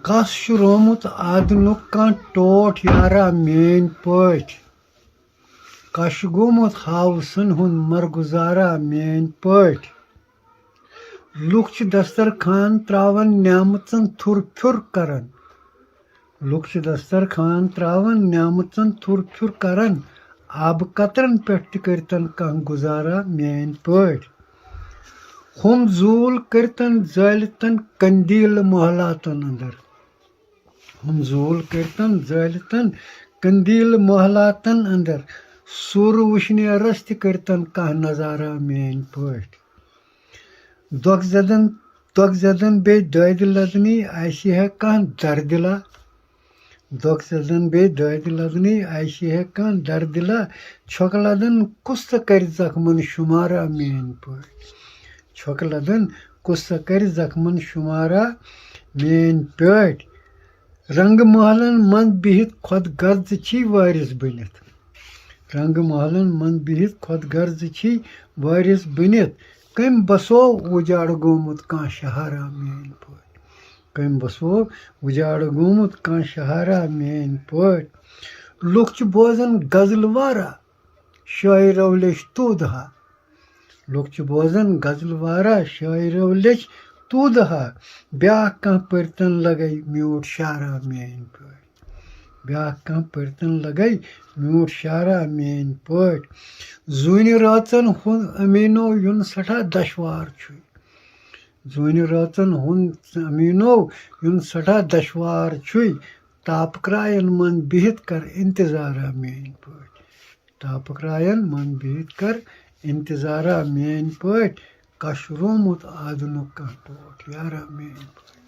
कस छु रोमुत आदनुक कान टोठ यारा मेन पठ कश गोमुत हावसन हुन मरगुजारा मेन पठ लुक छ दस्तरखान त्रावन न्यामतन थुर थुर करन लुक छ दस्तरखान त्रावन न्यामतन थुर थुर करन आब कतरन पेट करतन कह गुजारा मेन पठ हम जूल करतन जलतन कंदील महलातन अंदर हम जूल करतन जलतन कंदील महलातन अंदर सुर वुशने रस्त करतन कह नजारा मेन पठ दोख जदन बे दद लदनी ऐसी है कह दर्दिला दोख जदन बे दद लदनी ऐसी है कह दर्दिला छक लदन कुस्त कर जख्मन शुमारा मेन पठ छक लदन कुस्त कर जख्मन शुमारा मेन पठ रंग महलन मन बिहित खुद गर्ज छी वारिस बनित रंग महलन मन बिहित खुद गर्ज छी वारिस बनित कम बसो उजाड़ गोमुत कह शहारा मेन पठ कम बसो उजाड़ गोमुत कह शहारा मेन पठ लुक छ बोजन गजलवारा शायरो लेच तूदहा लुक छ बोजन गजलवारा शायरो लेच तूदहा ब्याह कह परतन लगई म्यूट शारा मेन पठ ब्याह कह परतन लगई म्यूट शारा मेन पठ जून रातन हुन अमीनो युन सठा दशवार छु जून रातन हुन अमीनो युन सठा दशवार छु तापक्रायन मन बिहित कर इंतजारा मेन पठ तापक्रायन मन बिहित कर इंतजारा मेन पठ कश रोमुत आदनुक कह टोठ यारा मेन पठ।